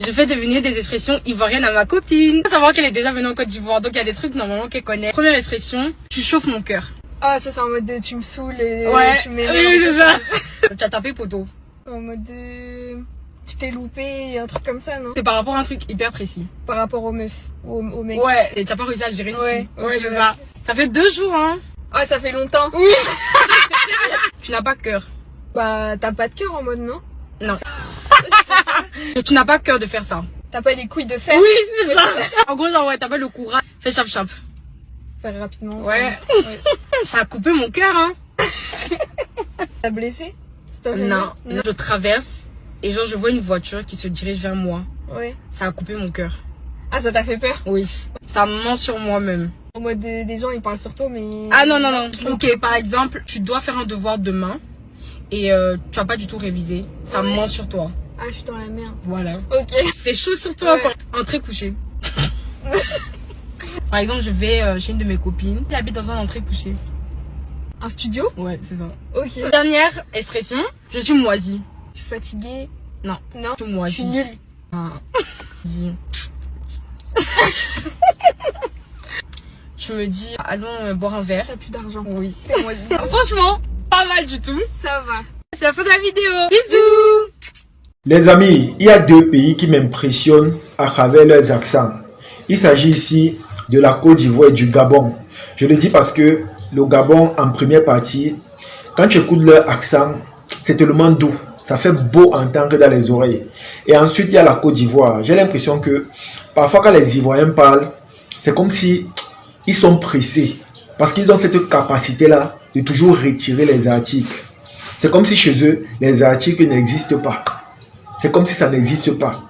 Je fais deviner des expressions ivoiriennes à ma copine. Il faut savoir qu'elle est déjà venue en Côte d'Ivoire, donc il y a des trucs normalement qu'elle connaît. Première expression, tu chauffes mon cœur. Ah, ça c'est en mode de, tu me saoules et Ouais, tu m'énerves. oui, c'est ça. Tu as tapé poteau. En mode de, tu t'es loupé, un truc comme ça, non? C'est par rapport à un truc hyper précis. Par rapport aux meufs, aux mecs. Ouais, et tu n'as pas réussi à gérer une Ouais, fille. Ouais, c'est ça. Ça fait 2 jours, hein. Ah, ça fait longtemps. Oui. Tu n'as pas cœur. Bah, t'as pas de cœur en mode, non? Non. Et tu n'as pas cœur de faire ça. T'as pas les couilles de fer? Oui, c'est ça. En gros, genre, ouais, t'as pas le courage. Fais chap-chap. Faire rapidement. Ouais. Ouais. Ça a coupé mon cœur, hein. T'as blessé? Ça t'a fait Non. mal? Je traverse et genre, je vois une voiture qui se dirige vers moi. Ouais. Ça a coupé mon cœur. Ah, ça t'a fait peur? Oui. Ça ment sur moi-même. En mode des gens ils parlent sur toi, mais. Ah non, non, non. Ok, par exemple, tu dois faire un devoir demain et tu vas pas du tout réviser. Ça Ouais. ment sur toi. Ah, je suis dans la merde. Voilà. Ok. C'est chaud sur toi, Ouais. quoi. Entrée couchée. Par exemple, je vais chez une de mes copines. Elle habite dans un entrée couchée. Un studio? Ouais, c'est ça. Ok. Dernière expression, je suis moisie. Je suis fatiguée. Non, Non. je suis Je moisie. suis nulle. Ah. Dis. Tu me dis, allons boire un verre. T'as plus d'argent. Oui. C'est moisi. Franchement, pas mal du tout. Ça va. C'est la fin de la vidéo. Bisous. Les amis, il y a 2 pays qui m'impressionnent à travers leurs accents. Il s'agit ici de la Côte d'Ivoire et du Gabon. Je le dis parce que le Gabon, en première partie, quand tu écoutes leur accent, c'est tellement doux. Ça fait beau entendre dans les oreilles. Et ensuite, il y a la Côte d'Ivoire. J'ai l'impression que parfois quand les Ivoiriens parlent, c'est comme si ils sont pressés. Parce qu'ils ont cette capacité-là de toujours retirer les articles. C'est comme si chez eux, les articles n'existent pas. C'est comme si ça n'existe pas.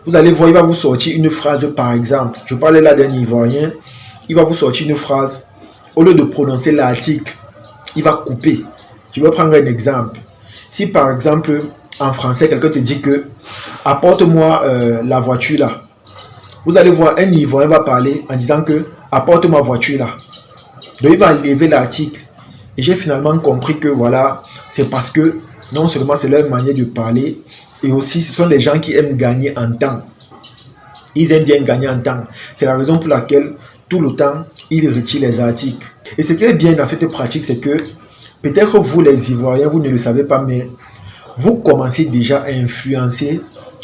Vous allez voir, il va vous sortir une phrase par exemple. Je parlais là d'un Ivoirien. Il va vous sortir une phrase. Au lieu de prononcer l'article, il va couper. Je vais prendre un exemple. Si par exemple, en français, quelqu'un te dit que apporte-moi la voiture là. Vous allez voir, un Ivoirien va parler en disant que apporte ma voiture là. Donc il va enlever l'article. Et j'ai finalement compris que voilà, c'est parce que non seulement c'est leur manière de parler, et aussi ce sont des gens qui aiment gagner en temps. Ils aiment bien gagner en temps. C'est la raison pour laquelle tout le temps, ils retirent les articles. Et ce qui est bien dans cette pratique, c'est que peut-être vous les Ivoiriens, vous ne le savez pas, mais vous commencez déjà à influencer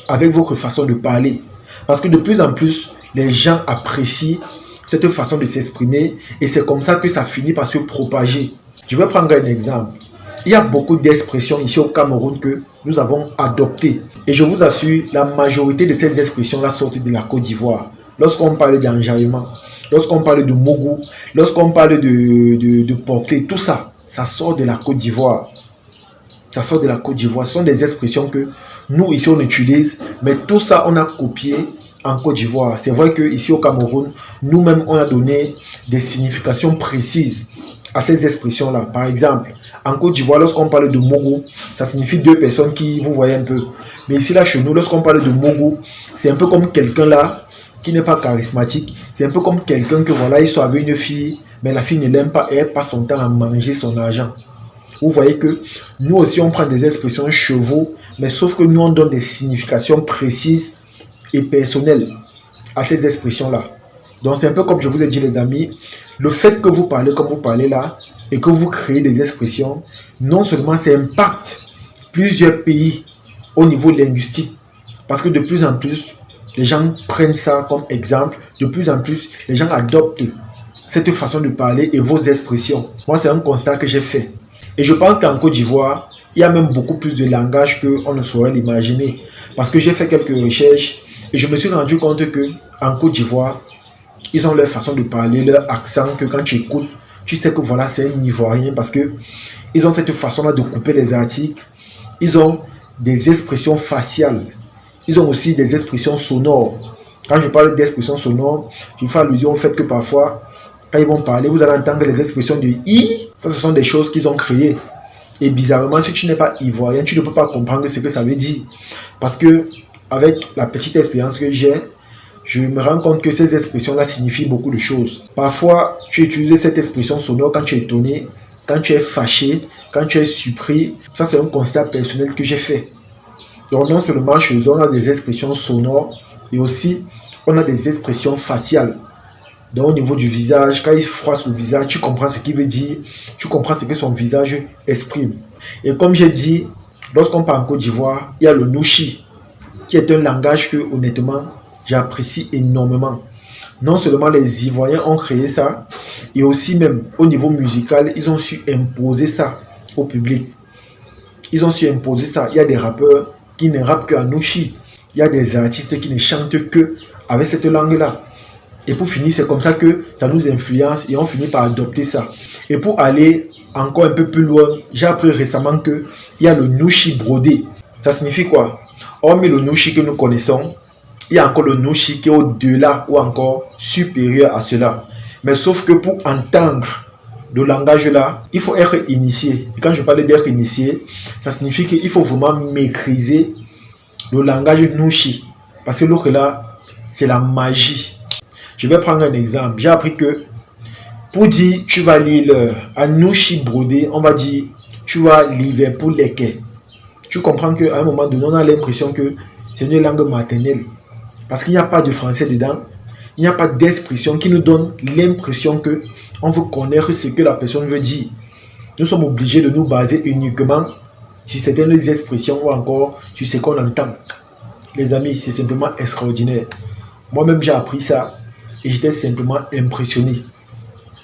avec votre façon de parler. Parce que de plus en plus, les gens apprécient cette façon de s'exprimer et c'est comme ça que ça finit par se propager. Je vais prendre un exemple. Il y a beaucoup d'expressions ici au Cameroun que nous avons adoptées. Et je vous assure, la majorité de ces expressions-là sortent de la Côte d'Ivoire. Lorsqu'on parle d'enjaillement, lorsqu'on parle de mogou, lorsqu'on parle de porter, tout ça, ça sort de la Côte d'Ivoire. Ça sort de la Côte d'Ivoire. Ce sont des expressions que nous, ici, on utilise. Mais tout ça, on a copié en Côte d'Ivoire. C'est vrai qu'ici au Cameroun, nous-mêmes, on a donné des significations précises à ces expressions-là. Par exemple, en Côte d'Ivoire, lorsqu'on parle de Mogo, ça signifie 2 personnes qui, vous voyez un peu. Mais ici, là, chez nous, lorsqu'on parle de Mogo, c'est un peu comme quelqu'un là qui n'est pas charismatique. C'est un peu comme quelqu'un que, voilà, il soit avec une fille, mais la fille ne l'aime pas et elle passe son temps à manger son argent. Vous voyez que nous aussi, on prend des expressions chevaux, mais sauf que nous, on donne des significations précises et personnelles à ces expressions-là. Donc, c'est un peu comme je vous ai dit, les amis, le fait que vous parlez comme vous parlez là, et que vous créez des expressions, non seulement ça impacte plusieurs pays au niveau linguistique, parce que de plus en plus, les gens prennent ça comme exemple, de plus en plus, les gens adoptent cette façon de parler et vos expressions. Moi, c'est un constat que j'ai fait. Et je pense qu'en Côte d'Ivoire, il y a même beaucoup plus de langage qu'on ne saurait l'imaginer. Parce que j'ai fait quelques recherches et je me suis rendu compte qu'en Côte d'Ivoire, ils ont leur façon de parler, leur accent, que quand tu écoutes, tu sais que voilà, c'est un Ivoirien parce que ils ont cette façon-là de couper les articles. Ils ont des expressions faciales. Ils ont aussi des expressions sonores. Quand je parle d'expressions sonores, je fais allusion au fait que parfois, quand ils vont parler, vous allez entendre les expressions de I. Ça, ce sont des choses qu'ils ont créées. Et bizarrement, si tu n'es pas ivoirien, tu ne peux pas comprendre ce que ça veut dire. Parce que, avec la petite expérience que j'ai, je me rends compte que ces expressions-là signifient beaucoup de choses. Parfois, tu utilises cette expression sonore quand tu es étonné, quand tu es fâché, quand tu es surpris. Ça, c'est un constat personnel que j'ai fait. Donc non seulement chez eux, on a des expressions sonores et aussi on a des expressions faciales. Donc au niveau du visage, quand il froisse le visage, tu comprends ce qu'il veut dire, tu comprends ce que son visage exprime. Et comme j'ai dit, lorsqu'on parle en Côte d'Ivoire, il y a le Nouchi, qui est un langage que honnêtement, j'apprécie énormément. Non seulement les Ivoiriens ont créé ça, et aussi même au niveau musical, ils ont su imposer ça au public. Ils ont su imposer ça. Il y a des rappeurs qui ne rappent qu'en Nouchi. Il y a des artistes qui ne chantent que avec cette langue-là. Et pour finir, c'est comme ça que ça nous influence et on finit par adopter ça. Et pour aller encore un peu plus loin, j'ai appris récemment qu'il y a le Nouchi brodé. Ça signifie quoi? Hormis le Nouchi que nous connaissons, il y a encore le Nouchi qui est au-delà ou encore supérieur à cela. Mais sauf que pour entendre le langage là, il faut être initié. Et quand je parle d'être initié, ça signifie qu'il faut vraiment maîtriser le langage Nouchi. Parce que l'autre là, c'est la magie. Je vais prendre un exemple. J'ai appris que pour dire tu vas lire un Nouchi brodé, on va dire tu vas Liverpool les quais. Tu comprends qu'à un moment donné, on a l'impression que c'est une langue maternelle. Parce qu'il n'y a pas de français dedans. Il n'y a pas d'expression qui nous donne l'impression que on veut connaître ce que la personne veut dire. Nous sommes obligés de nous baser uniquement sur certaines expressions ou encore sur ce qu'on entend. Les amis, c'est simplement extraordinaire. Moi-même, j'ai appris ça et j'étais simplement impressionné.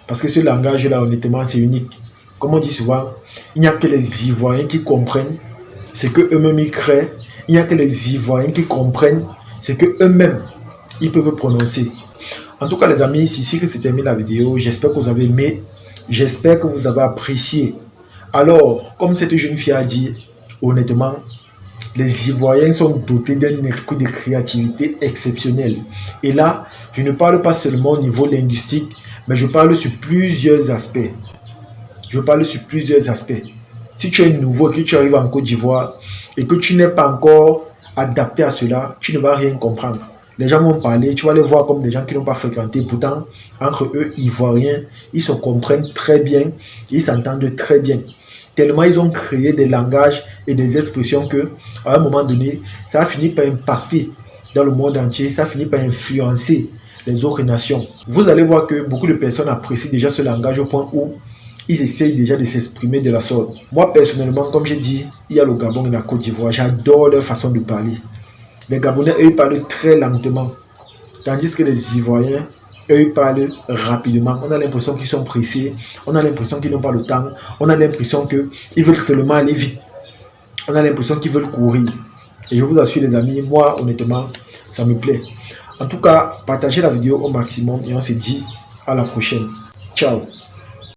Parce que ce langage-là, honnêtement, c'est unique. Comme on dit souvent, il n'y a que les Ivoiriens qui comprennent ce qu'eux-mêmes ils créent. Il n'y a que les Ivoiriens qui comprennent ce qu'eux-mêmes ils peuvent prononcer. En tout cas, les amis, c'est ici que se termine la vidéo. J'espère que vous avez aimé. J'espère que vous avez apprécié. Alors, comme cette jeune fille a dit, honnêtement, les Ivoiriens sont dotés d'un esprit de créativité exceptionnel. Et là, je ne parle pas seulement au niveau linguistique, mais je parle sur plusieurs aspects. Si tu es nouveau, que tu arrives en Côte d'Ivoire et que tu n'es pas encore adapté à cela, tu ne vas rien comprendre. Les gens vont parler, tu vas les voir comme des gens qui n'ont pas fréquenté. Pourtant, entre eux, Ivoiriens, ils se comprennent très bien, ils s'entendent très bien. Tellement ils ont créé des langages et des expressions que, à un moment donné, ça a fini par impacter dans le monde entier, ça a fini par influencer les autres nations. Vous allez voir que beaucoup de personnes apprécient déjà ce langage au point où ils essayent déjà de s'exprimer de la sorte. Moi, personnellement, comme j'ai dit, il y a le Gabon et la Côte d'Ivoire. J'adore leur façon de parler. Les Gabonais, eux, ils parlent très lentement. Tandis que les Ivoiriens, eux, ils parlent rapidement. On a l'impression qu'ils sont pressés. On a l'impression qu'ils n'ont pas le temps. On a l'impression qu'ils veulent seulement aller vite. On a l'impression qu'ils veulent courir. Et je vous assure, les amis, moi, honnêtement, ça me plaît. En tout cas, partagez la vidéo au maximum et on se dit à la prochaine. Ciao.